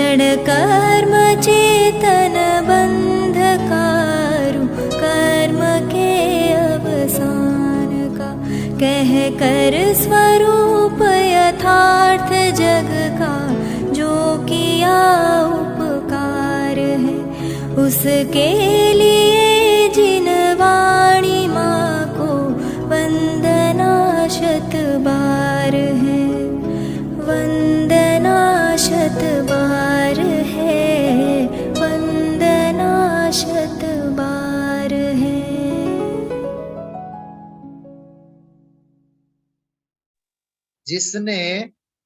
क्षण कर्म चेतन बंधकारु, कर्म के अवसान का कह कर स्वरूप यथार्थ जग का, जो किया उपकार है उसके लिए जिन वाणी माँ को वंदना शत बार है, वंदना शत बार है, वंदना शत बार है। जिसने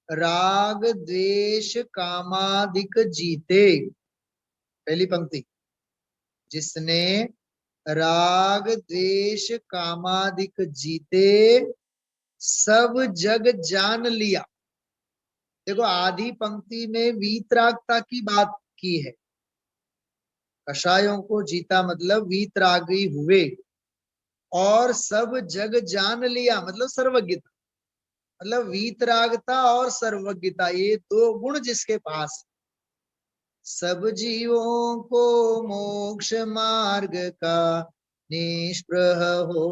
राग द्वेष कामादिक जीते, पहली पंक्ति, जिसने राग द्वेष कामादिक जीते सब जग जान लिया। देखो आधी पंक्ति में वीतरागता की बात की है, कषायों को जीता मतलब वीतरागी हुए, और सब जग जान लिया मतलब सर्वज्ञता, मतलब वीतरागता और सर्वज्ञता ये दो गुण जिसके पास, सब जीवों को मोक्ष मार्ग का निष्प्रह हो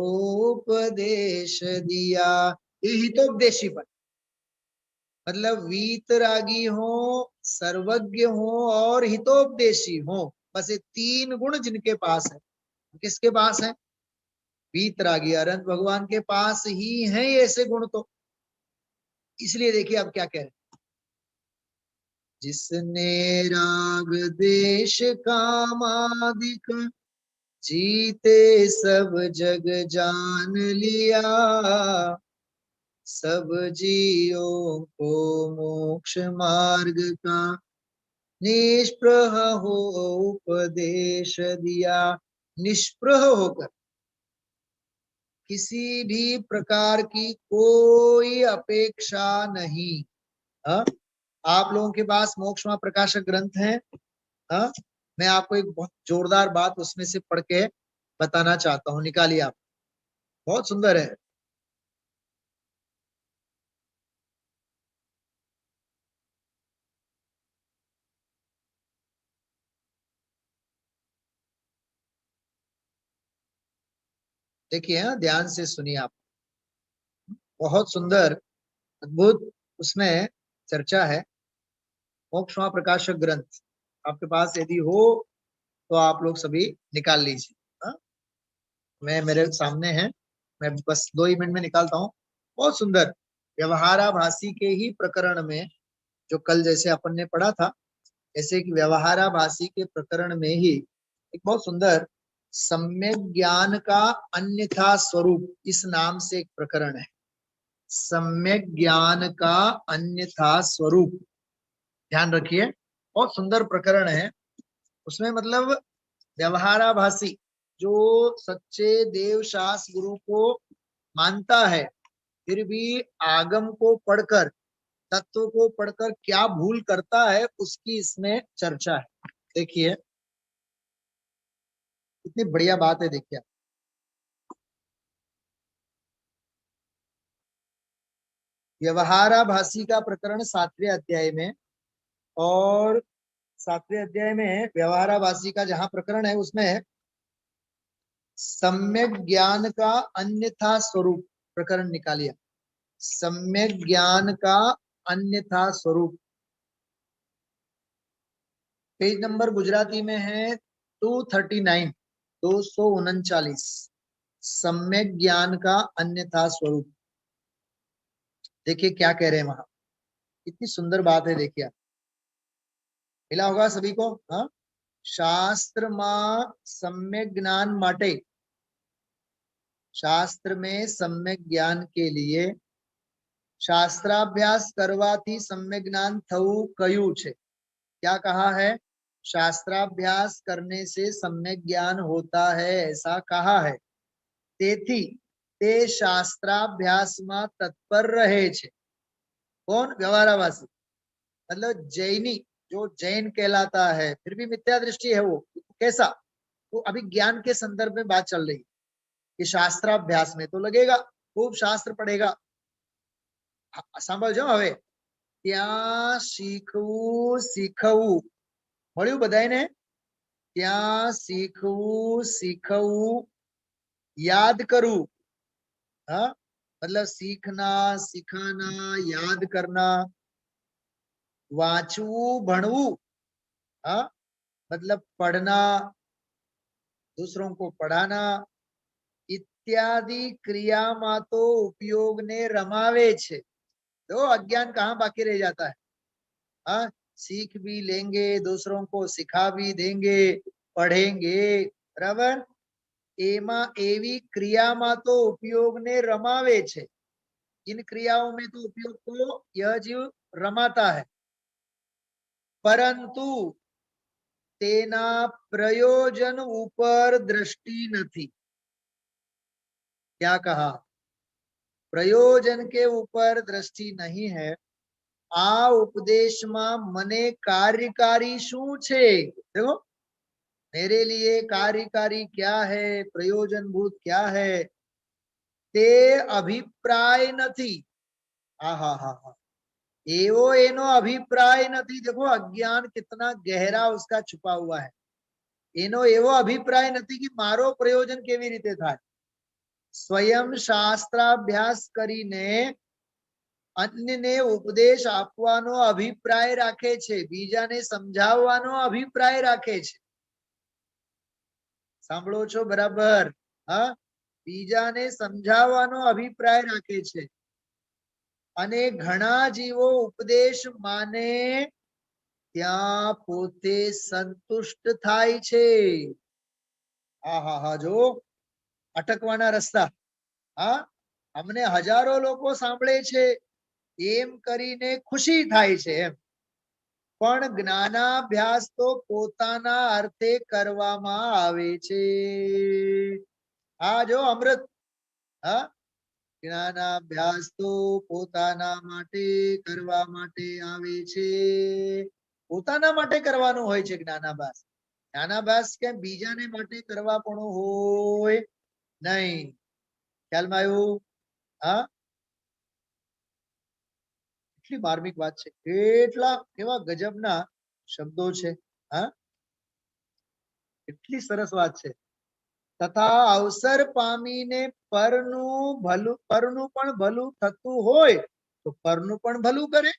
उपदेश दिया। ये हितोपदेशी बन, मतलब वीतरागी हो, सर्वज्ञ हो और हितोपदेशी हो, बस ये तीन गुण जिनके पास है। किसके पास है? वीतरागी, अनंत भगवान के पास ही है ये ऐसे गुण। तो इसलिए देखिए अब क्या कह रहे, जिसने राग देश कामादिक जीते सब जग जान लिया, सब जीवों को मोक्ष मार्ग का निष्प्रह हो उपदेश दिया। निष्प्रह होकर, किसी भी प्रकार की कोई अपेक्षा नहीं। हा? आप लोगों के पास मोक्ष में प्रकाशक ग्रंथ है। हा? मैं आपको एक बहुत जोरदार बात उसमें से पढ़ के बताना चाहता हूँ, निकालिए आप, बहुत सुंदर है। देखिए ध्यान से सुनिए आप, बहुत सुंदर अद्भुत उसमें चर्चा है। मोक्ष प्रकाशक ग्रंथ आपके पास यदि हो तो आप लोग सभी निकाल लीजिए। हाँ? मैं मेरे सामने है, मैं बस 2 ही मिनट में निकालता हूँ। बहुत सुंदर व्यवहाराभासी के ही प्रकरण में, जो कल जैसे अपन ने पढ़ा था, ऐसे कि व्यवहाराभासी के प्रकरण में ही एक बहुत सुंदर सम्यक ज्ञान का अन्यथा स्वरूप, इस नाम से एक प्रकरण है। सम्यक ज्ञान का अन्यथा स्वरूप, ध्यान रखिए, बहुत सुंदर प्रकरण है। उसमें मतलब व्यवहाराभासी जो सच्चे देवशास गुरु को मानता है, फिर भी आगम को पढ़कर, तत्व को पढ़कर क्या भूल करता है, उसकी इसमें चर्चा है। देखिए कितनी बढ़िया बात है। देखिए व्यवहाराभासी का प्रकरण 7वें अध्याय में, और 7वें अध्याय में व्यवहाराभासी का जहां प्रकरण है उसमें सम्यक ज्ञान का अन्यथा स्वरूप प्रकरण निकालिए। सम्यक ज्ञान का अन्यथा स्वरूप, पेज नंबर गुजराती में है 239, 239। सम्यक ज्ञान का अन्यथा स्वरूप, देखिए क्या कह रहे हैं वहां, कितनी सुंदर बात है। देखिए मिला होगा सभी को। हाँ, शास्त्र में सम्यक ज्ञान माटे, शास्त्र में सम्यक ज्ञान के लिए शास्त्राभ्यास करवाથી सम्यक ज्ञान થવું કયું છે? क्या कहा है? शास्त्राभ्यास करने से सम्यक ज्ञान होता है, ऐसा कहा है। તેથી તે શાસ્ત્રાભ્યાસમાં તત્પર રહે છે। कौन? व्यवहाराभासी, मतलब जैनी, जो जैन कहलाता है, फिर भी मिथ्या दृष्टि है वो। कैसा? तो अभी ज्ञान के संदर्भ में बात चल रही है कि शास्त्राभ्यास में तो लगेगा, खूब शास्त्र पढ़ेगा। सांभळजो हवे, ત્યાં શીખવું શીખવું મળ્યું બધાને? ત્યાં શીખવું શીખવું याद करूं। हाँ मतलब सीखना सिखाना याद करना। वांचवू भणवू हाँ मतलब पढ़ना दूसरों को पढ़ाना इत्यादि क्रिया में तो उपयोग ने रमावे छे। तो अज्ञान कहाँ बाकी रह जाता है? हाँ सीख भी लेंगे दूसरों को सिखा भी देंगे पढ़ेंगे बराबर। एमा एवी क्रिया में तो उपयोग ने रमावे छे। इन क्रियाओं में तो उपयोग को यह जीव रमाता है परंतु तेना प्रयोजन ऊपर दृष्टि नहीं। क्या कहा? प्रयोजन के ऊपर दृष्टि नहीं है। आ उपदेश में मने कार्यकारी शू छे? देखो मेरे लिए कार्यकारी क्या है प्रयोजनभूत क्या है ते अभिप्राय नहीं। हा हा हा हा एवो एनो अभिप्राय नहीं। देखो अज्ञान कितना गहरा उसका छुपा हुआ है। एनो एवो अभिप्राय नहीं कि मारो प्रयोजन केवी रीते थाय। स्वयं शास्त्राभ्यास करीने अन्यने उपदेश आपवानो अभिप्राय राखे छे बीजाने समझाववानो अभिप्राय राखे छे। सांभळो छो बराबर? हाँ बीजाने समझाववानो अभिप्राय राखे छे अने घणा जीवो उपदेश माने ત્યાં પોતે સંતુષ્ટ થાય છે। હા હા હા જો અટકવાના રસ્તા। હા અમને હજારો લોકો સાંભળે છે એમ કરીને ખુશી થાય છે એમ પણ જ્ઞાનાભ્યાસ તો પોતાના અર્થે કરવામાં આવે છે। આ જો અમૃત હા જ્ઞાનાભ્યાસ તો પોતાના માટે કરવા માટે આવે છે। પોતાના માટે કરવાનું હોય છે જ્ઞાનાભ્યાસ। જ્ઞાનાભ્યાસ કે બીજાને માટે કરવા પણ હોય નહીં। ખ્યાલમાં આવ્યું? હા કેટલી માર્મિક વાત છે કેટલા કેવા ગજબના શબ્દો છે। હા કેટલી સરસ વાત છે। તથા અવસર પામીને પરનું પણ ભલું થતું હોય તો પરનું પણ ભલું કરે।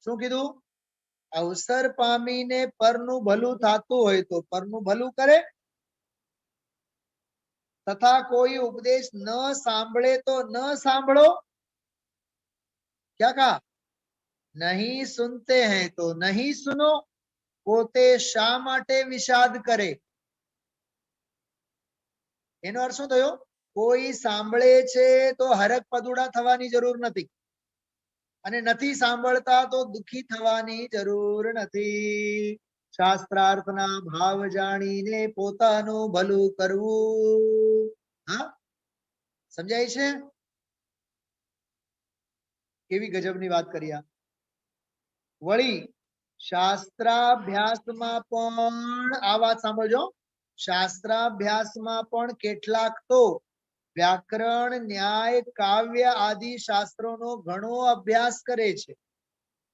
શું કીધું? અવસર પામીને પરનું ભલું થતું હોય તો પરનું ભલું કરે તથા કોઈ ઉપદેશ ન સાંભળે તો ન સાંભળો। क्या कहा? नहीं सुनते हैं तो नहीं सुनो। પોતે શા માટે વિષાદ કરે? એનો અર્થ શું થયો? કોઈ સાંભળે છે તો હરખ પદુડા થવાની જરૂર નથી અને નથી સાંભળતા તો દુખી થવાની જરૂર નથી। શાસ્ત્રાર્થના ભાવ જાણીને પોતાનું ભલું કરવું। હા સમજાય છે? કેવી ગજબની વાત કરી આ। વળી શાસ્ત્રાભ્યાસમાં પણ આ વાત સાંભળજો। શાસ્ત્રાભ્યાસમાં પણ કેટલાક તો વ્યાકરણ ન્યાય કાવ્ય આદિ શાસ્ત્રોનો ઘણો અભ્યાસ કરે છે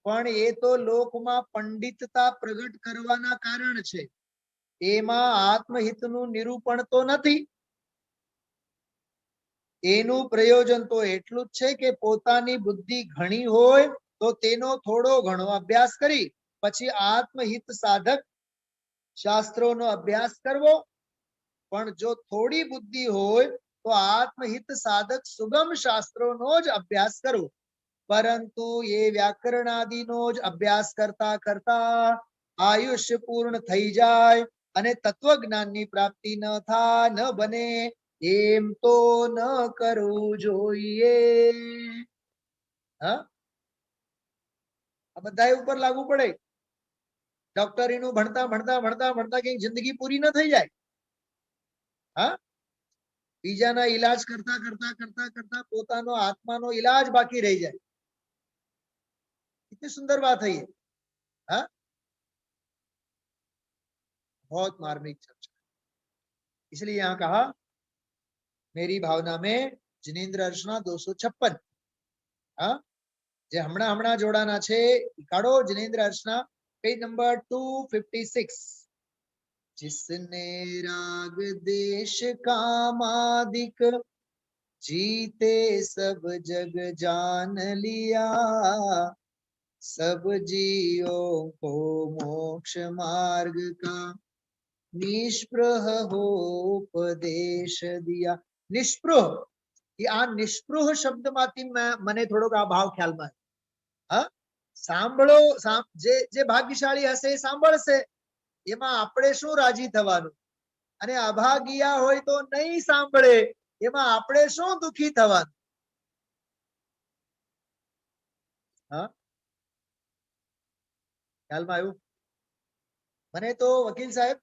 પણ એ તો લોકમાં પંડિતતા પ્રગટ કરવાના કારણ છે એમાં આત્મહિતનું નિરૂપણ તો નથી। એનું પ્રયોજન તો એટલું જ છે કે પોતાની બુદ્ધિ ઘણી હોય તો તેનો થોડો ઘણો અભ્યાસ કરી પછી આત્મહિત સાધક શાસ્ત્રોનો અભ્યાસ કરવો। પણ જો થોડી બુદ્ધિ હોય તો આત્મહિત સાધક સુગમ શાસ્ત્રોનો જ અભ્યાસ કરવો। પરંતુ એ વ્યાકરણાદિનો જ અભ્યાસ કરતા કરતા આયુષ્ય પૂર્ણ થઈ જાય અને તત્વજ્ઞાનની પ્રાપ્તિ ન થાય ન બને એમ તો ન કરવું જોઈએ। હા આ બધા ઉપર લાગુ પડે। ડોક્ટરીનું ભણતા ભણતા ભણતા ભણતા કઈ જિંદગી પૂરી ન થઈ જાય। હા બીજાના ઈલાજ કરતા કરતા કરતા કરતા પોતાનો આત્માનો ઈલાજ બાકી રહી જાય। कितनी सुंदर बात है ये। हाँ बहुत मार्मिक चर्चा। इसलिए यहां कहा मेरी भावना में जिनेन्द्र अर्चना 256। हाँ જે હમણાં જોડાના છે કાઢો. જિનેન્દ્ર અર્ચના પેજ નંબર 256. जिसने राग देश कामादिक जीते सब जग जान लिया, सब जीवों को मोक्ष मार्ग का निष्प्रह हो उपदेश दिया. निष्प्रह, આ નિષ્પૃહ શબ્દમાંથી મને થોડોક આ ભાવ ખ્યાલમાં હા. સાંભળો, જે ભાગ્યશાળી હશે એ સાંભળશે, એમાં આપણે શું રાજી થવાનું, અને અભાગિયા હોય તો નહીં સાંભળે, એમાં આપણે શું દુખી થવાનું. હા, ખ્યાલમાં આવ્યું? મને તો વકીલ સાહેબ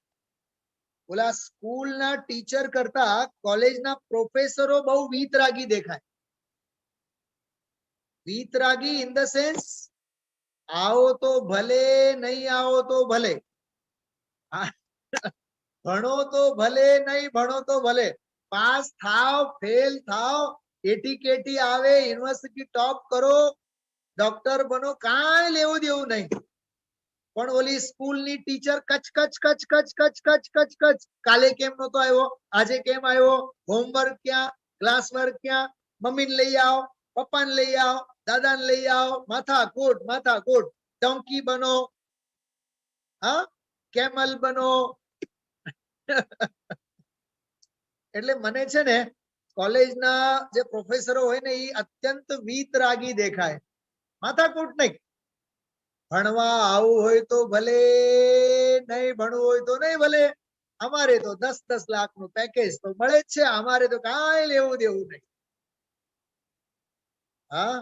ઓલા સ્કૂલના ટીચર કરતા કોલેજના પ્રોફેસરો બહુ વીતરાગી દેખાય. વીતરાગી ઇન ધ સેન્સ, આવો તો ભલે, નહીં આવો તો ભલે, ભણો તો ભલે, નહીં ભણો તો ભલે, પાસ થાવ ફેલ થાવ, એટી કેટી આવે, યુનિવર્સિટી ટોપ કરો, ડોક્ટર બનો, કાંઈ લેવું દેવું નહીં. પણ ઓલી સ્કૂલની ટીચર કચ કચ કચ કચ કચ કચ કચ કચ, કાલે કેમ નતો આવ્યો, આજે કેમ આવ્યો, હોમવર્ક ક્યાં, ક્લાસ વર્ક ક્યાં, મમ્મીને લઈ આવો, પપ્પાને લઈ આવો, દાદાને લઈ આવો, માથા કોટ. ડોંકી બનો, હા, કેમલ બનો. એટલે મને છે ને કોલેજના જે પ્રોફેસરો હોય ને એ અત્યંત વીતરાગી દેખાય. માથાકૂટ નહીં. ભણવા આવું હોય તો ભલે, નહીં ભણવું હોય તો નહીં ભલે, અમારે તો 10-10 લાખનું પેકેજ તો મળે જ છે, અમારે તો કાંઈ લેવું દેવું નહીં. હા,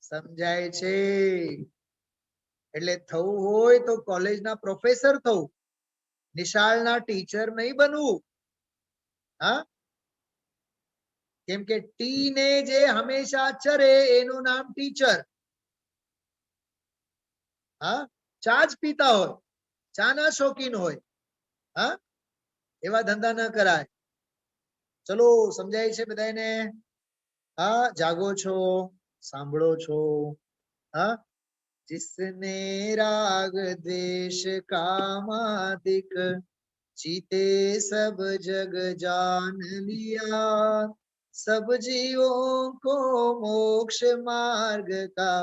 સમજાય છે? એટલે થવું હોય તો કોલેજના પ્રોફેસર થવું, નિશાળના ટીચર નહીં બનવું. હા, કેમ કે ટી ને જે હંમેશા ચરે એનું નામ ટીચર. હા, ચા જ પીતા હોય, ચા ના શોખીન હોય, હા, એવા ધંધા ન કરાય. ચલો, સમજાય છે બધાને? હા, જાગો છો, સાંભળો છો? હા, जिसने राग द्वेष कामादिक जीते सब जग जान लिया, सब जीवों को मोक्ष मार्ग का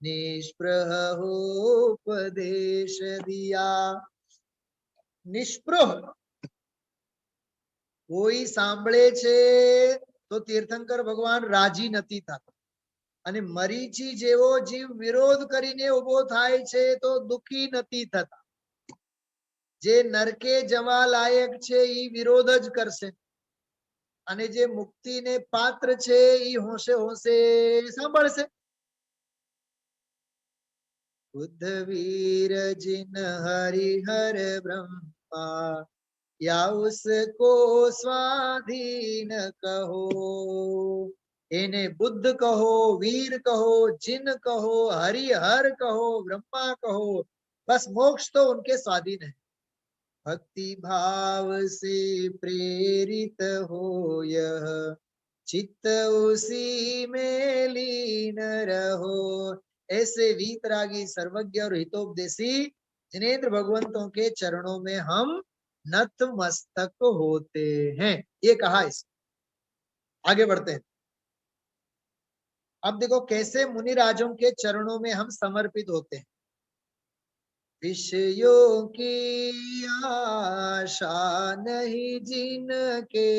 निष्प्रह उपदेश दिया. નિષ્પ્રહ કોઈ સાંભળે છે તો તીર્થંકર ભગવાન રાજી નથી થતા, અને મરીચી જેવો જીવ વિરોધ કરીને ઉભો થાય છે તો દુખી નથી થતા. જે નરકે જવા લાયક છે એ વિરોધ જ કરશે, અને જે મુક્તિને પાત્ર છે એ હોશે સાંભળશે. બુદ્ધ વીર જિન હરિહર બ્રહ્મા, या उसको स्वाधीन कहो. એને બુદ્ધ કહો, વીર કહો, जिन કહો, हरिहर કહો, ब्रह्मा કહો, बस मोक्ष तो उनके स्वाधीन है. भक्ति भाव से प्रेरित हो यह चित्त उसी में लीन रहो. ऐसे वीतरागी सर्वज्ञ और हितोपदेशी जिनेंद्र भगवंतों के चरणों में हम नतमस्तक होते हैं. ये कहा इस. आगे बढ़ते हैं. अब देखो कैसे मुनिराजों के चरणों में हम समर्पित होते हैं. विषयों की आशा नहीं जिनके,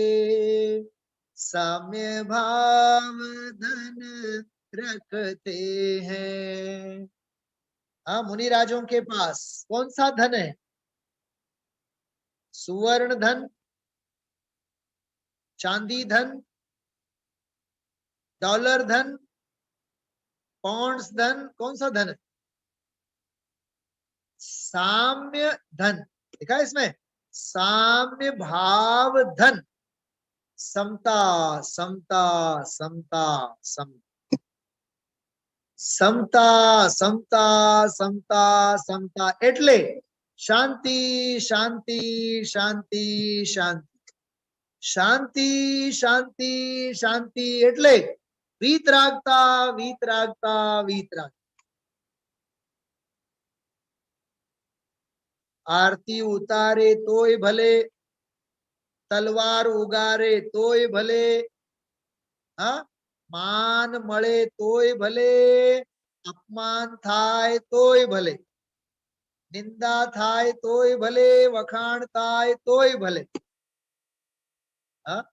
साम्य भाव धन रखते हैं. हाँ, मुनिराजों के पास कौन सा धन है? सुवर्ण धन, चांदी धन, डॉलर धन, पॉन्ड्स धन, कौन सा धन है? साम्य धन. देखा इसमें, साम्य भाव धन. समता समता समता समता समता समता समता समता એટલે શાંતિ શાંતિ શાંતિ શાંતિ શાંતિ શાંતિ શાંતિ એટલે વીતરાગતા વીતરાગતા વીતરાગ. આરતી ઉતારે તોય ભલે, તલવાર ઉગારે તોય ભલે, હા, માન મળે તોય ભલે, અપમાન થાય તોય ભલે, નિંદા થાય તોય ભલે, વખાણ થાય તોય ભલે, હા,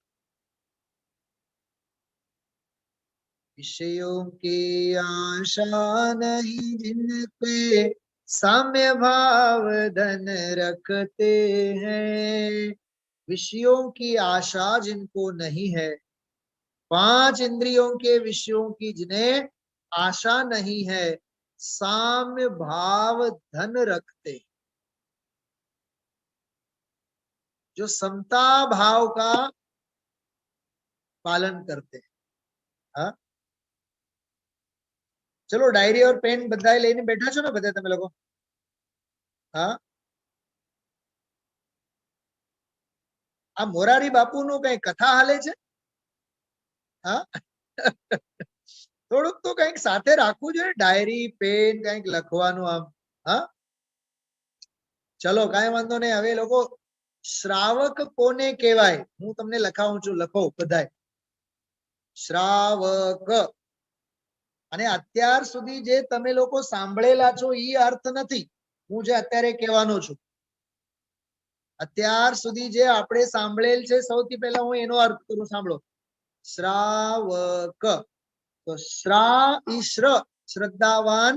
विषयों की आशा नहीं जिनपे साम्य भाव धन रखते हैं. विषयों की आशा जिनको नहीं है, पांच इंद्रियों के विषयों की जिन्हें आशा नहीं है, साम्य भाव धन रखते, जो समता भाव का पालन करते हैं. हाँ, चलो डायरी और पेन बधाए लઈને બેઠા છો ને બધા તમે લોકો? હા, આ મોરારી બાપુનું કઈ કથા હાલે છે? હા, થોડુંક તો કઈક સાથે રાખવું જોઈએ, ડાયરી પેન કઈક લખવાનું આમ. હા, ચલો કાંઈ વાંધો નહીં. હવે લોકો શ્રાવક કોને કહેવાય હું તમને લખાવું છું, લખો બધાય. શ્રાવક. અને અત્યાર સુધી જે તમે લોકો સાંભળેલા છો એ અર્થ નથી હું જે અત્યારે કહેવાનો છું. અત્યાર સુધી જે આપણે સાંભળેલ છે સૌથી પહેલા હું એનો અર્થ કરું, સાંભળો. શ્રાવક. તો શ્રા ઈ શ્રદ્ધાવાન,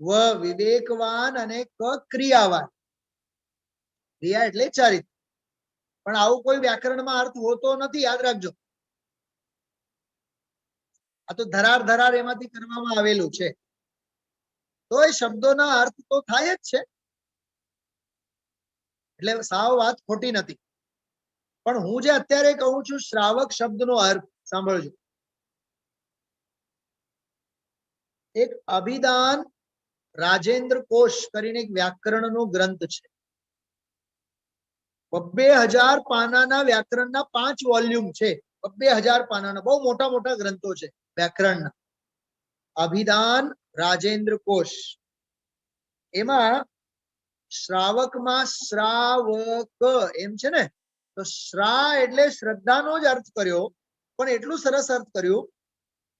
વ વિવેકવાન અને ક ક્રિયાવાન. ક્રિયા એટલે ચારિત્ર. પણ આવું કોઈ વ્યાકરણમાં અર્થ હોતો નથી, યાદ રાખજો. આ તો ધરાર ધરાર એમાંથી કરવામાં આવેલું છે. તો એ શબ્દોના અર્થ તો થાય જ છે, એટલે સાવ વાત ખોટી નથી. પણ હું જે અત્યારે કહું છું શ્રાવક શબ્દનો અર્થ સાંભળજો. એક અભિદાન રાજેન્દ્ર કોશ કરીને એક વ્યાકરણનો ગ્રંથ છે. 2000 પાનાના વ્યાકરણના 5 વોલ્યુમ છે. 2000 પાનાના બહુ મોટા મોટા ગ્રંથો છે વ્યાકરણના. અભિદાન રાજેન્દ્ર કોશ. એમાં શ્રાવકમાં શ્રાવક એમ છે ને, તો શ્રા એટલે શ્રદ્ધાનો જ અર્થ કર્યો, પણ એટલું સરસ અર્થ કર્યું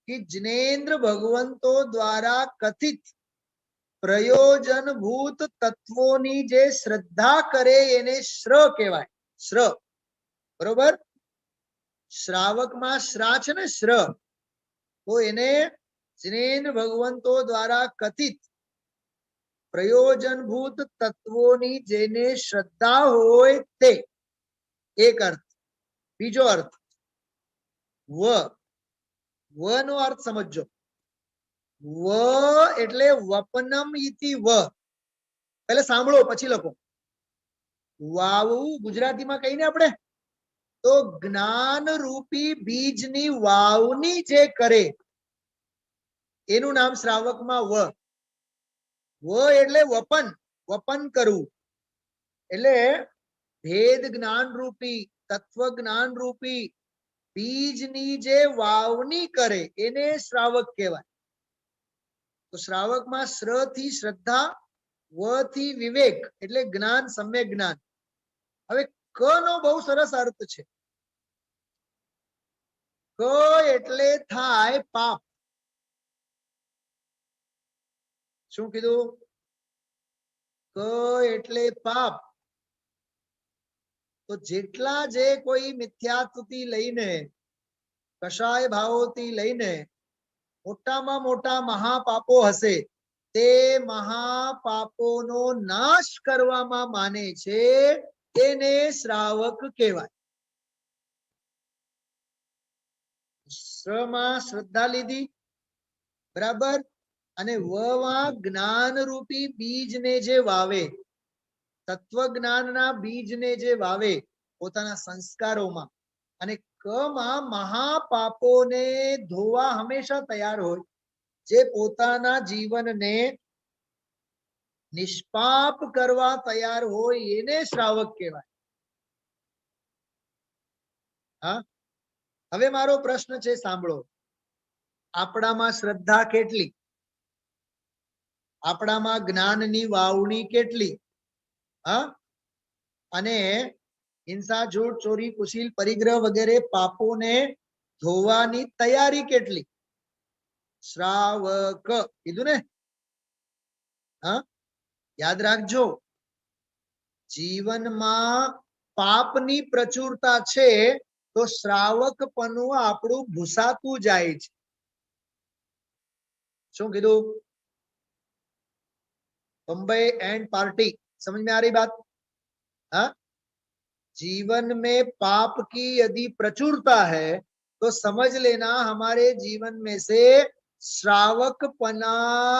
કે જિનેન્દ્ર ભગવંતો દ્વારા કથિત પ્રયોજનભૂત તત્વોની જે શ્રદ્ધા કરે એને શ્ર કહેવાય. શ્ર, બરોબર? શ્રાવકમાં શ્રા છે ને, શ્ર. તો એને જિનેન્દ્ર ભગવંતો દ્વારા કથિત પ્રયોજનભૂત તત્વોની જેને શ્રદ્ધા હોય તે, એક અર્થ. બીજો અર્થ વ. વ નો અર્થ સમજો. વ એટલે વપનમ ઇતિ વ. પહેલા સાંભળો પછી લખો. વાવું ગુજરાતીમાં કહીને આપણે તો જ્ઞાન રૂપી બીજની વાવની જે કરે એનું નામ શ્રાવકમાં વ. વ એટલે વપન, વપન કરવું. એટલે ભેદ જ્ઞાન રૂપી, તત્વ જ્ઞાન રૂપી બીજની જે વાવણી કરે એને શ્રાવક કહેવાય. તો શ્રાવકમાં શ્ર થી શ્રદ્ધા, વ થી વિવેક એટલે જ્ઞાન, સમ્યક જ્ઞાન. હવે ક નો બહુ સરસ અર્થ છે. ક એટલે થાય પાપ. શું કીધું? ક એટલે પાપ. તો જેટલા જે કોઈ મિથ્યાત્વથી લઈને, કષાય ભાવોથી લઈને મોટામાં મોટા મહાપાપો હશે, તે મહાપાપોનો નાશ કરવામાં માને છે તેને શ્રાવક કહેવાય. શ્રમાં શ્રદ્ધા લીધી, બરાબર, અને વમાં જ્ઞાન રૂપી બીજને જે વાવે, તત્વ જ્ઞાનના બીજને જે વાવે પોતાના સંસ્કારોમાં, અને કમાં મહાપાપોને ધોવા હંમેશા તૈયાર હોય, જે પોતાના જીવનને નિષ્પાપ કરવા તૈયાર હોય એને શ્રાવક કહેવાય. હા, હવે મારો પ્રશ્ન છે, સાંભળો. આપણામાં શ્રદ્ધા કેટલી, આપણામાં જ્ઞાનની વાવણી કેટલી, હા, અને હિંસા, झूठ, ચોરી, કુશીલ, પરિગ્રહ વગેરે પાપોને ધોવાની તૈયારી કેટલી. શ્રાવક કીધું ને, હા, યાદ રાખજો, જીવનમાં પાપની પ્રચુરતા છે તો શ્રાવકપણું આપણું ભૂસાતું જાય છે. શું કીધું? बम्बई एंड पार्टी, समझ में आ रही बात? हाँ, जीवन में पाप की यदि प्रचुरता है तो समझ लेना हमारे जीवन में से श्रावकपना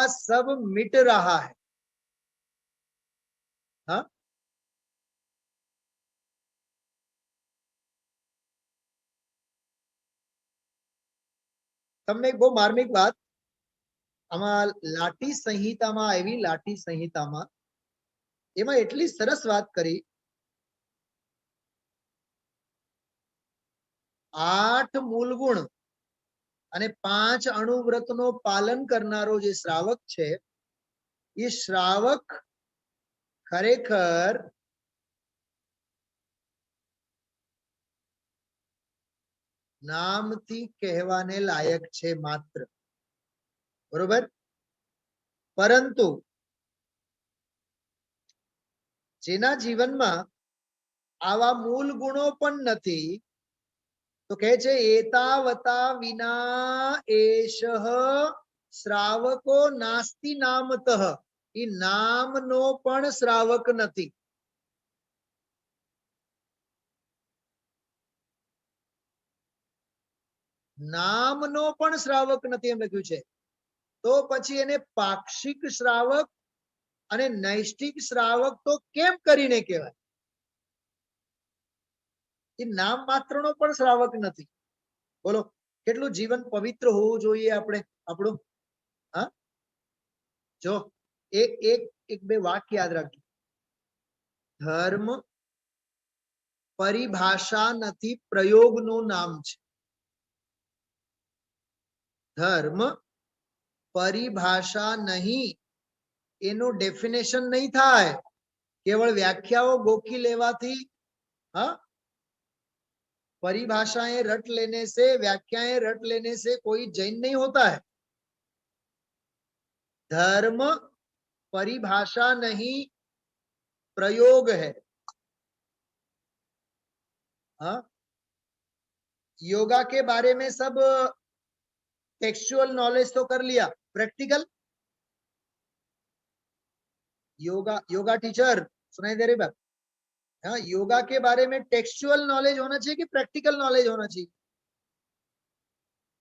सब मिट रहा है. हाँ, તમને એક બહુ માર્મિક વાત આમાં લાઠી સંહિતામાં આવી, લાઠી સંહિતામાં એમાં એટલી સરસ વાત કરી, 8 મૂળ ગુણ અને 5 અણુવ્રતનો પાલન કરનારો જે શ્રાવક છે એ શ્રાવક ખરેખર નામથી કહેવાને લાયક છે માત્ર, બરોબર. પરંતુ જેના જીવનમાં આવા મૂળ ગુણો પણ નથી તો કહે છે એતાવતા વિના એષઃ શ્રાવકો નાસ્તિ નામતઃ, એ નામનો પણ શ્રાવક નથી. નામનો પણ શ્રાવક નથી એમ લખ્યું છે. તો પછી એને પાક્ષિક શ્રાવક અને નૈષ્ઠિક શ્રાવક તો કેમ કરીને કહેવાય? એ નામ માત્રનો પણ શ્રાવક નથી. બોલો કેટલું જીવન પવિત્ર હોવું જોઈએ આપણે આપણું. હા, જો એક એક એક બે વાક્ય યાદ રાખજો. ધર્મ પરિભાષા નથી, પ્રયોગનું નામ છે. ધર્મ પરિભાષા નહીં, એનું ડેફિનેશન નહીં થાય. केवल व्याख्याओं गोखी लेवाथी, हाँ, परिभाषाएं रट लेने से, व्याख्याएं रट लेने से कोई जैन नहीं होता है. धर्म परिभाषा नहीं, प्रयोग है. हाँ, योगा के बारे में सब टेक्सचुअल नॉलेज तो कर लिया, प्रैक्टिकल. योगा योगा टीचर सुनाई दे रही बात? हाँ, योगा के बारे में टेक्सचुअल नॉलेज होना चाहिए कि प्रैक्टिकल नॉलेज होना चाहिए?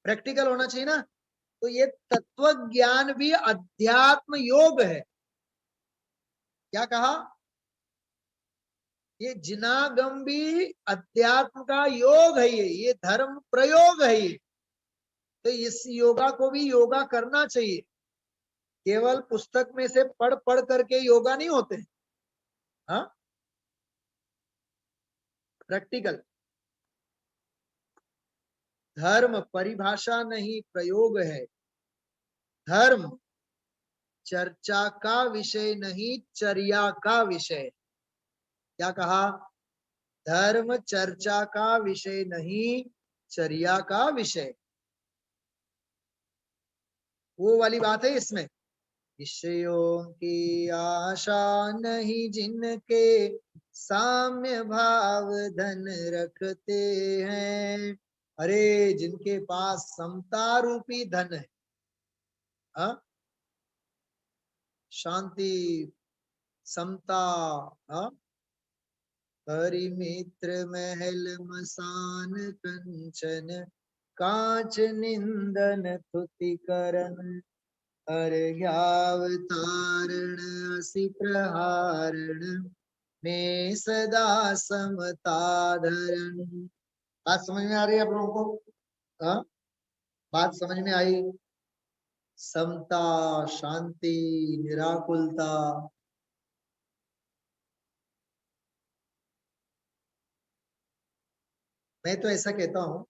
प्रैक्टिकल होना चाहिए ना. तो ये तत्व ज्ञान भी अध्यात्म योग है. क्या कहा? ये जिनागम भी अध्यात्म का योग है. ये धर्म प्रयोग है. ये तो इस योगा को भी योगा करना चाहिए. केवल पुस्तक में से पढ़ पढ़ करके योगा नहीं होते. हाँ, प्रैक्टिकल. धर्म परिभाषा नहीं, प्रयोग है. धर्म चर्चा का विषय नहीं, चर्या का विषय. क्या कहा? धर्म चर्चा का विषय नहीं, चर्या का विषय. वो वाली बात है इसमें. विषयों की आशा नहीं जिनके साम्य भाव धन रखते हैं. अरे जिनके पास समता रूपी धन है, हाँ, शांति, समता, हाँ, हरिमित्र महल मसान कंचन कांच निंदन तुति करन अर्घ्यावतारण असि प्रहारण में सदा समता धरण. बात समझ में आ रही है आप लोगों को? हाँ, बात समझ में आई? समता, शांति, निराकुलता. मैं तो ऐसा कहता हूं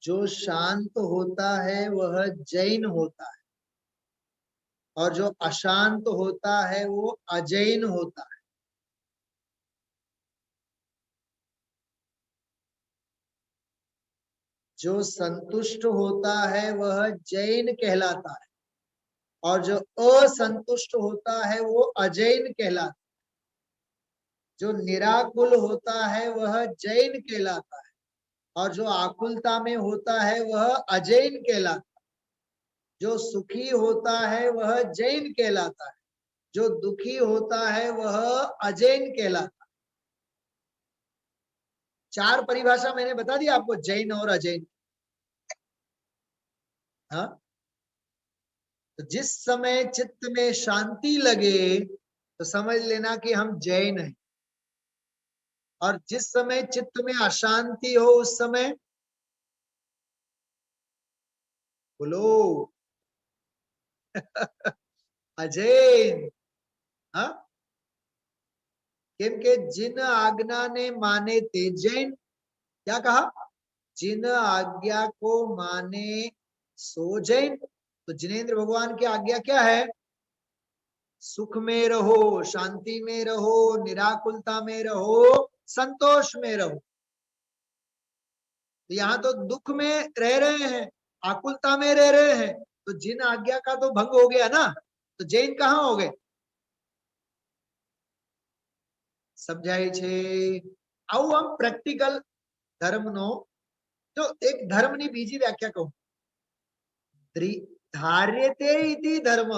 जो शांत होता है वह जैन होता है, और जो अशांत होता है वो अजैन होता है। जो संतुष्ट होता है वह जैन कहलाता है, और जो असंतुष्ट होता है वो अजैन कहलाता है। जो निराकुल होता है वह जैन कहलाता है, और जो आकुलता में होता है वह अजैन कहलाता है। जो सुखी होता है वह जैन कहलाता है, जो दुखी होता है वह अजैन कहलाता है। चार परिभाषा मैंने बता दी आपको, जैन और अजैन। हाँ, तो जिस समय चित्त में शांति लगे तो समझ लेना कि हम जैन हैं, और जिस समय चित्त में अशांति हो उस समय बोलो अजैन। हाँ, केम के जिन आज्ञा ने माने ते जैन। क्या कहा? जिन आज्ञा को माने सो जैन। तो जिनेन्द्र भगवान की आज्ञा क्या है? सुख में रहो, शांति में रहो, निराकुलता में रहो, संतोष में रहो। तो यहाँ तो दुख में रह रहे हैं, आकुलता में रह रहे हैं, तो जिन आज्ञा का तो भंग हो गया ना, तो जैन कहाँ हो गए? समझाए छे। આવું આમ પ્રેક્ટિકલ ધર્મનો તો એક ધર્મની બીજી વ્યાખ્યા કહું। धार्यते इति धर्म,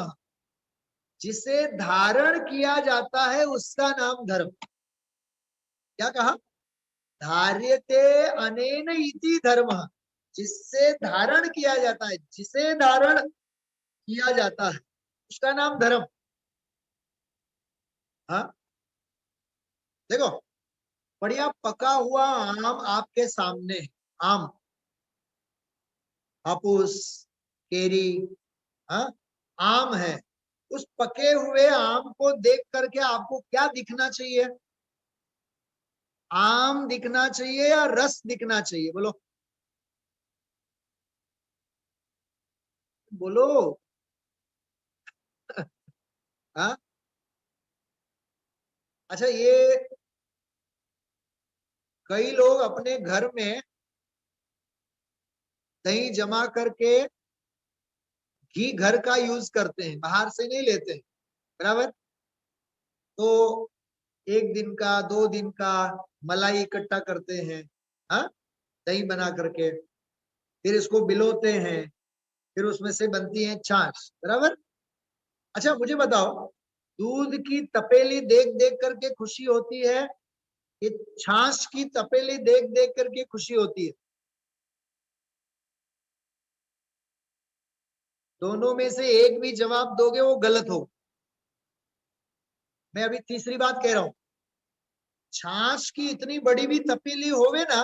जिसे धारण किया जाता है उसका नाम धर्म। क्या कहा? धार्यते अनेन इति धर्म, जिससे धारण किया जाता है, जिसे धारण किया जाता है उसका नाम धर्म। हाँ, देखो बढ़िया पका हुआ आम आपके सामने, आम, हापुस, केरी, हाँ, आम है। उस पके हुए आम को देख करके आपको क्या दिखना चाहिए? आम दिखना चाहिए या रस दिखना चाहिए? बोलो बोलो। हाँ, अच्छा, ये कई लोग अपने घर में दही जमा करके घी घर का यूज करते हैं, बाहर से नहीं लेते हैं, बराबर। तो एक दिन का, 2 दिन का मलाई इकट्ठा करते हैं, हाँ, दही बना करके, फिर इसको बिलोते हैं, फिर उसमें से बनती है छाछ, बराबर। अच्छा मुझे बताओ, दूध की तपेली देख देख करके खुशी होती है कि छाछ की तपेली देख देख करके खुशी होती है? दोनों में से एक भी जवाब दोगे वो गलत हो। मैं अभी तीसरी बात कह रहा हूं। छाछ की इतनी बड़ी भी तपेली होवे ना,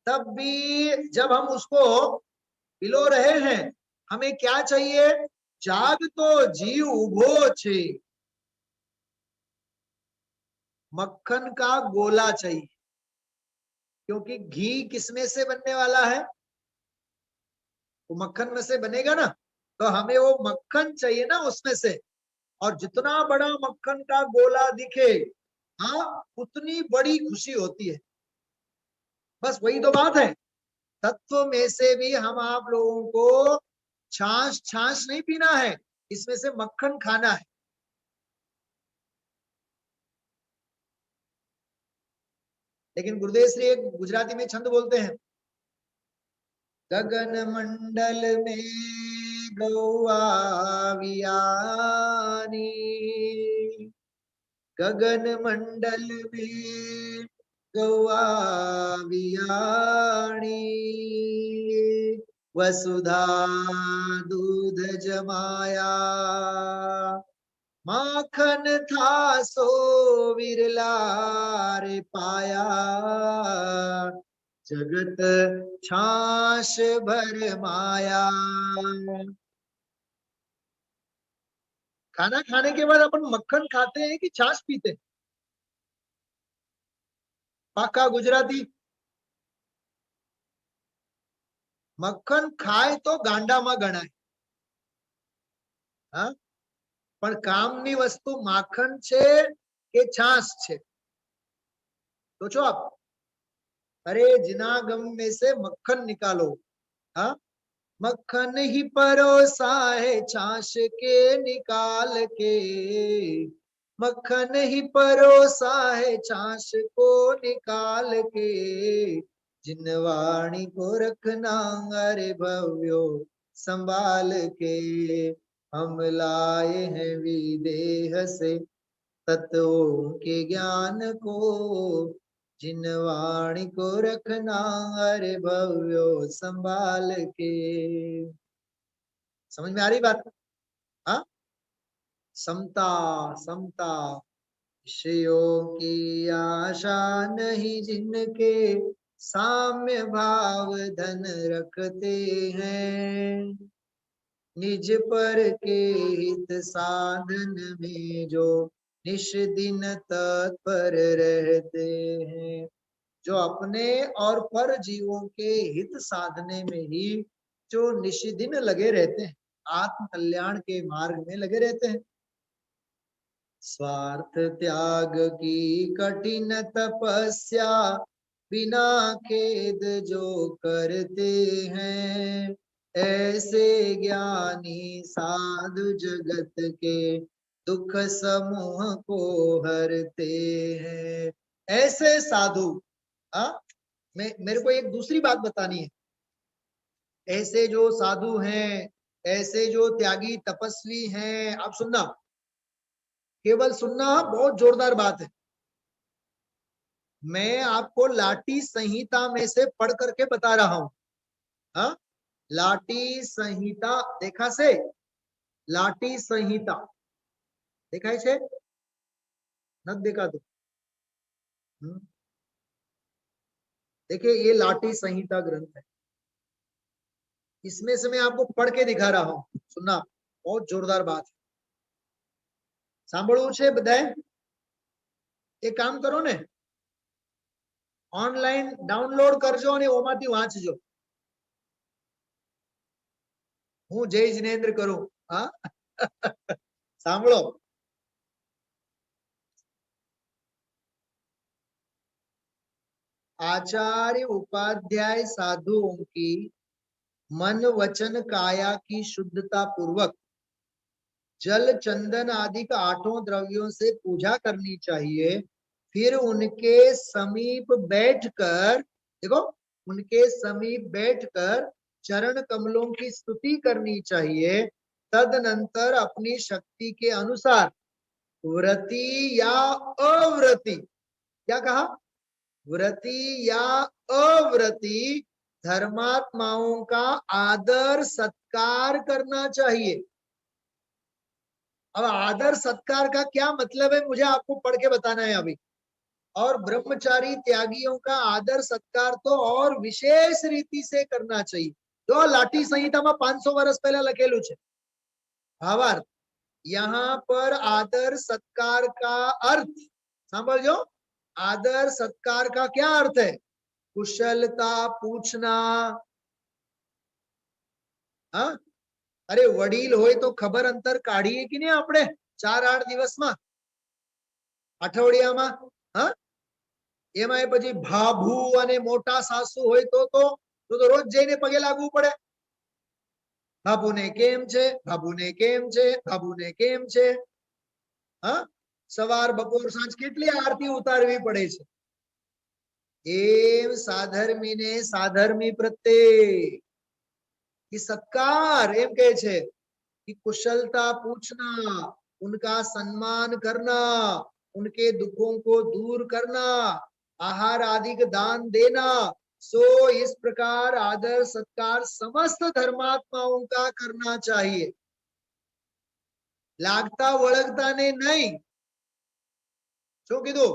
तब भी जब हम उसको पिलो रहे हैं, हमें क्या चाहिए? जाग तो जीव उभो छे, मक्खन का गोला चाहिए। क्योंकि घी किसमें से बनने वाला है? वो मक्खन में से बनेगा ना, तो हमें वो मक्खन चाहिए ना उसमें से। और जितना बड़ा मक्खन का गोला दिखे, हाँ, उतनी बड़ी खुशी होती है। बस वही तो बात है। तत्व में से भी हम आप लोगों को छाछ छाछ नहीं पीना है, इसमें से मक्खन खाना है। लेकिन गुरुदेव श्री एक गुजराती में छंद बोलते हैं, गगन मंडल में गौआ वियानी, गगन मंडल में गौआ वियाणी, वसुधा दूध जमाया, माखन था सो विरला रे पाया, जगत छाछ भर माया। खाना खाने के बाद अपन मक्खन खाते हैं कि छाछ पीते हैं? पाका गुजराती। મક્ખન ખાય તો ગાંડામાં ગણાય. હા, પણ કામની વસ્તુ માખણ છે કે છાશ છે? सोचो आप. अरे जिना गम में से मक्खन निकालो. हाँ, मक्खन ही परोसा है छाछ के निकाल के, मक्खन ही परोसा है छाछ को निकाल के, जिन वाणी को रखना अरे भव्यो संभाल के, हम लाए हैं विदेह से तत्वों के ज्ञान को, जिन वाणी को रखना अरे भव्यो संभाल के. समझ में आ रही बात? हाँ, समता समता, विषयों की आशा नहीं जिनके, साम्य भाव धन रखते हैं, निज पर के हित साधन में जो निश दिन तत्पर रहते हैं. जो अपने और पर जीवों के हित साधने में ही जो निशिदिन लगे रहते हैं, आत्म कल्याण के मार्ग में लगे रहते हैं. स्वार्थ त्याग की कठिन तपस्या बिना खेद जो करते हैं, ऐसे ज्ञानी साधु जगत के दुख समूह को हरते हैं. ऐसे साधु. हाँ, मेरे को एक दूसरी बात बतानी है. ऐसे जो साधु हैं, ऐसे जो त्यागी तपस्वी हैं, आप सुनना, केवल सुनना, बहुत जोरदार बात है. मैं आपको लाटी संहिता में से पढ़ करके बता रहा हूं. हाँ, लाटी संहिता देखा से? लाटी संहिता देखा है? न देखा तो देखिए, ये लाटी संहिता ग्रंथ है. इसमें से मैं आपको पढ़ के दिखा रहा हूं. सुनना, बहुत जोरदार बात है. સાંભળવું છે બધાએ? એક કામ કરો ને, ઓનલાઈન ડાઉનલોડ કરજો અને ઓમાંથી વાંચજો. હું જય જિનેન્દ્ર કરું. હા, સાંભળો. आचार्य उपाध्याय साधुओं की मन वचन काया की शुद्धता पूर्वक जल चंदन आदि का 8 द्रव्यों से पूजा करनी चाहिए. फिर उनके समीप बैठकर, देखो, उनके समीप बैठकर चरण कमलों की स्तुति करनी चाहिए. तदनंतर अपनी शक्ति के अनुसार व्रती या अव्रती, क्या कहा? व्रती या अव्रती धर्मात्माओं का आदर सत्कार करना चाहिए. अब आदर सत्कार का क्या मतलब है, मुझे आपको पढ़ के बताना है अभी. और ब्रह्मचारी त्यागियों का आदर सत्कार तो और विशेष रीति से करना चाहिए. जो लाठी संहिता में 500 वर्ष पहले लखेलू है. भावार्थ, यहाँ पर आदर सत्कार का अर्थ समझो. आदर सत्कार का क्या अर्थ है? कुशलता पूछना. हाँ, अरे वडील होय तो खबर अंतर काढीए कि नहीं આપણે 4-8 દિવસમાં, અઠવાડિયામાં. હા, એમાં પછી ભાભુ અને મોટા સાસુ હોય તો રોજ જઈને પગે લાગવું પડે. ભાભુને કેમ છે, ભાભુને કેમ છે, ભાભુને કેમ છે. હા, સવાર બપોર સાંજ કેટલી આરતી ઉતારવી પડે છે. એમ સાધર્મીને સાધર્મી પ્રત્યે कि सत्कार एम कहे छे कि कुशलता पूछना, उनका सम्मान करना, उनके दुखों को दूर करना, आहार आदि का दान देना. सो इस प्रकार आदर सत्कार समस्त धर्मात्माओं का करना चाहिए. लागता वळगता ने नहीं. શું કીધું?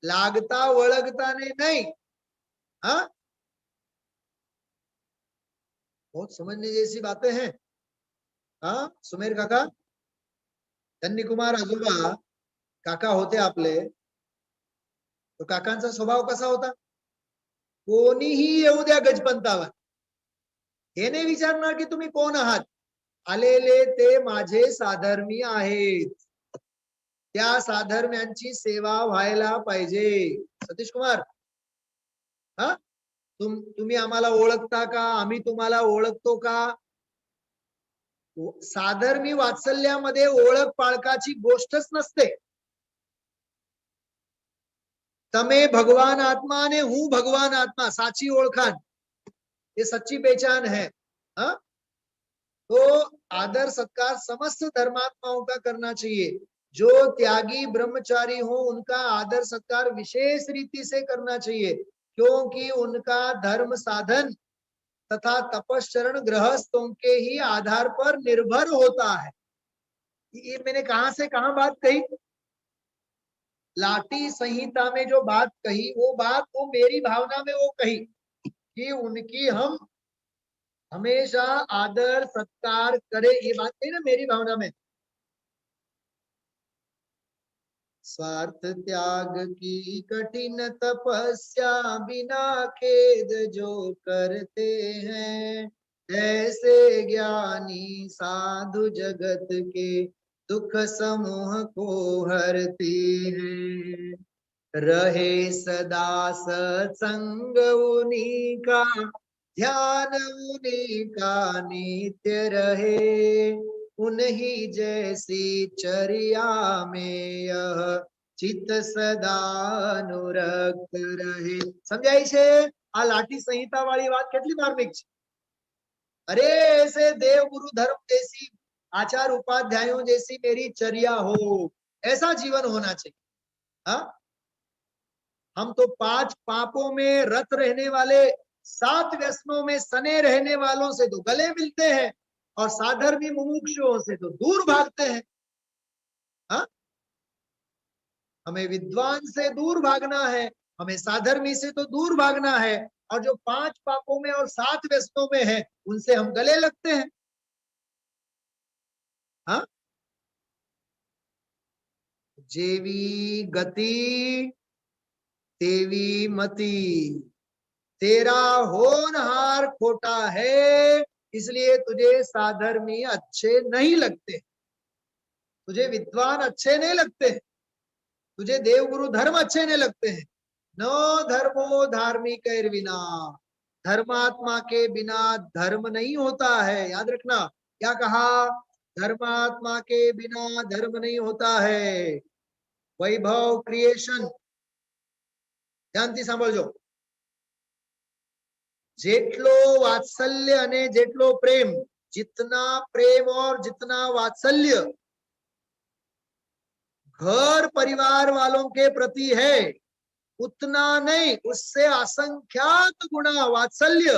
लागता वळगता ने नहीं. हाँ, बहुत समझने जैसी बातें हैं. हाँ, सुमेर काका, धन्य कुमार आजोबा काका होते आपले. तो काकांचा स्वभाव कसा होता? कोणीही येऊ द्या गजपंतावर, हे नाही विचारणार की तुम्ही कोण आहात. आलेले ते माझे साधर्मी आहेत. त्या साधर्म्यांची सेवा व्हायला पाहिजे. सतीश कुमार, हा तुम्ही आम्हाला ओळखता का, आम्ही तुम्हाला ओळखतो का? साधर्मी वात्सल्यामध्ये ओळख पाळकाची गोष्टच नसते. तमे भगवान आत्मा ने हूँ भगवान आत्मा साची ओळखान, ये सच्ची पहचान है. हा तो आदर सत्कार समस्त धर्मात्माओं का करना चाहिए. जो त्यागी ब्रह्मचारी हो उनका आदर सत्कार विशेष रीति से करना चाहिए, क्योंकि उनका धर्म साधन तथा तपश्चरण गृहस्थों के ही आधार पर निर्भर होता है. ये मैंने कहां से कहां बात कही? लाटी संहिता में जो बात कही वो बात वो मेरी भावना में वो कही कि उनकी हम हमेशा आदर सत्कार करे, ये बात कही ना मेरी भावना में. स्वार्थ त्याग की कठिन तपस्या बिना खेद जो करते हैं, ऐसे ज्ञानी साधु जगत के दुख समूह को हरते हैं. रहे सदा सत्संग उन्हीं का, ध्यान उन्हीं का नित्य रहे. उन्हीं जैसी चर्या में यह चित्त सदा अनुरक्त रहे. समझाई છે આ લાઠી સંહિતા વાળી વાત કેટલી માર્મિક છે. अरे ऐसे देव गुरु धर्म जैसी आचार उपाध्यायों जैसी मेरी चर्या हो, ऐसा जीवन होना चाहिए. हाँ, हम तो 5 पापों में रत रहने वाले, 7 व्यसनों में सने रहने वालों से तो गले मिलते हैं और साधर्मी मुमुक्षुओं से तो दूर भागते हैं. हाँ, हमें विद्वान से दूर भागना है, हमें साधर्मी से तो दूर भागना है, और जो 5 पापों में और 7 व्यसनों में है उनसे हम गले लगते हैं. हाँ, जेवी गति तेवी मति, तेरा होनहार खोटा है, इसलिए तुझे साधर्मी अच्छे नहीं लगते, तुझे विद्वान अच्छे नहीं लगते, तुझे देवगुरु धर्म अच्छे नहीं लगते हैं. नो धर्मो धार्मिक बिना, धर्मात्मा के बिना धर्म नहीं होता है. याद रखना, क्या कहा? धर्मात्मा के बिना धर्म नहीं होता है. वैभव क्रिएशन ध्यानથી સાંભળજો. જેટલો વાત્સલ્ય અને જેટલો પ્રેમ, जितना प्रेम और जितना वात्सल्य घर परिवार वालों के प्रति है, उतना नहीं, उससे असंख्यात गुना वात्सल्य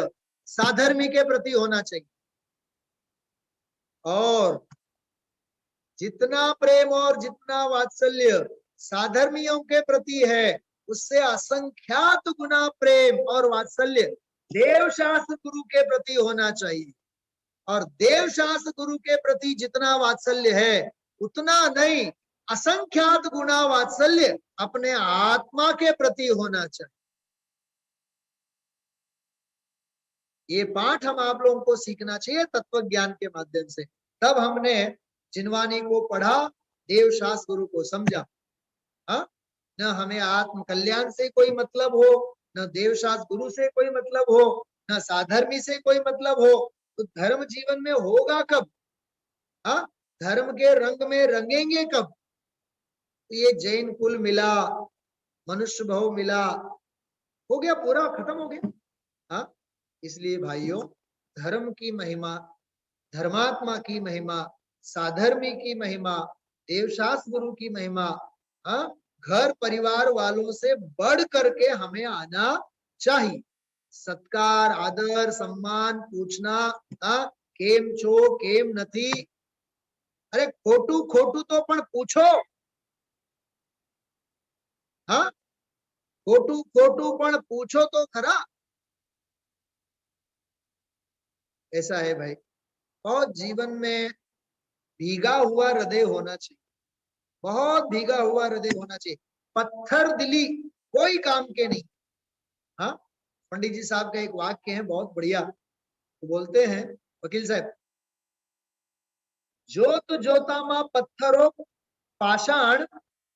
साधर्मी के प्रति होना चाहिए. और जितना प्रेम और जितना वात्सल्य साधर्मियों के प्रति है, उससे असंख्यात गुना प्रेम और वात्सल्य देवशास्त्र गुरु के प्रति होना चाहिए. और देवशास्त्र गुरु के प्रति जितना वात्सल्य है उतना नहीं, असंख्यात गुना वात्सल्य अपने आत्मा के प्रति होना चाहिए. ये पाठ हम आप लोगों को सीखना चाहिए तत्व ज्ञान के माध्यम से. तब हमने जिनवानी को पढ़ा, देवशास्त्र गुरु को समझा. हाँ, न हमें आत्म कल्याण से कोई मतलब हो, न देवशास्त्र गुरु से कोई मतलब हो, न साधर्मी से कोई मतलब हो. तो धर्म जीवन में होगा कब? हाँ, धर्म के रंग में रंगेंगे कब? ये जैन कुल मिला, मनुष्य भाव मिला, हो गया, पूरा खत्म हो गया. हाँ, इसलिए भाइयों, धर्म की महिमा, धर्मात्मा की महिमा, साधर्मी की महिमा, देवशास्त्र गुरु की महिमा, हाँ, घर परिवार वालों से बढ़ करके हमें आना चाहिए. सत्कार, आदर, सम्मान पूछना, हाँ, केम छो केम नथी, अरे खोटू खोटू तो पण पूछो. हाँ, खोटू खोटू पण पूछो तो खरा. ऐसा है भाई. बहुत जीवन में भीगा हुआ हृदय होना चाहिए, बहुत भीगा हुआ हृदय होना चाहिए. पत्थर दिली कोई काम के नहीं. हाँ, पंडित जी साहब का एक वाक्य है बहुत बढ़िया. तो बोलते हैं वकील साहब, જોત જોતામાં પથ્થરો પાષાણ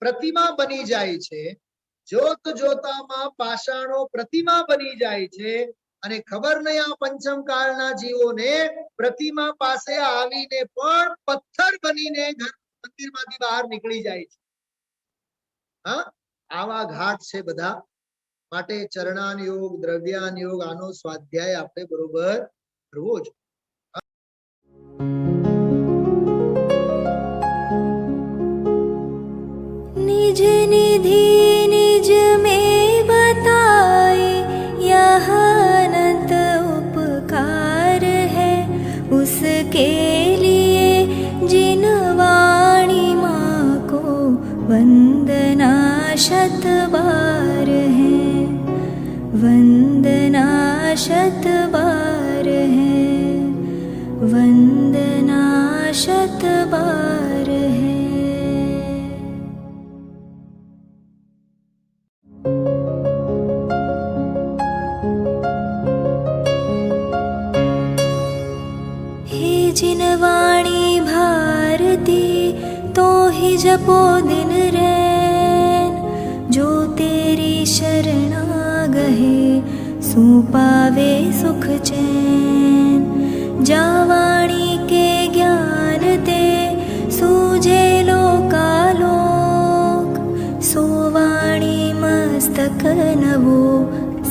પ્રતિમા બની જાય છે, જોત જોતામાં પાષાણો પ્રતિમા બની જાય છે, અને ખબર નહીં આ પંચમ કાળના જીવોને પ્રતિમા પાસે આવીને પણ પથ્થર બનીને ઘર મંદિરમાંથી બહાર નીકળી જાય છે. હા, આવા ઘાટ છે બધા. માટે ચરણાન યોગ, દ્રવ્યાન યોગ, આનો સ્વાધ્યાય આપણે બરોબર કરવો જ. निज निधि निज में बताए, यह अनंत उपकार है उसके लिए जिन वाणी माँ को वंदना शत बार है, वंदना शत बार है, वंदना शत बार है. हे जिन वाणी भारती तो ही जपो दिन रैन, जो तेरी शरणा गहे सो पावे सुख चैन. जा वाणी के ज्ञान ते सूझे लोकालोक, सो वाणी मस्तक नवो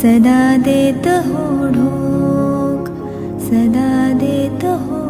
सदा देत हो ढोक, सदा देत हो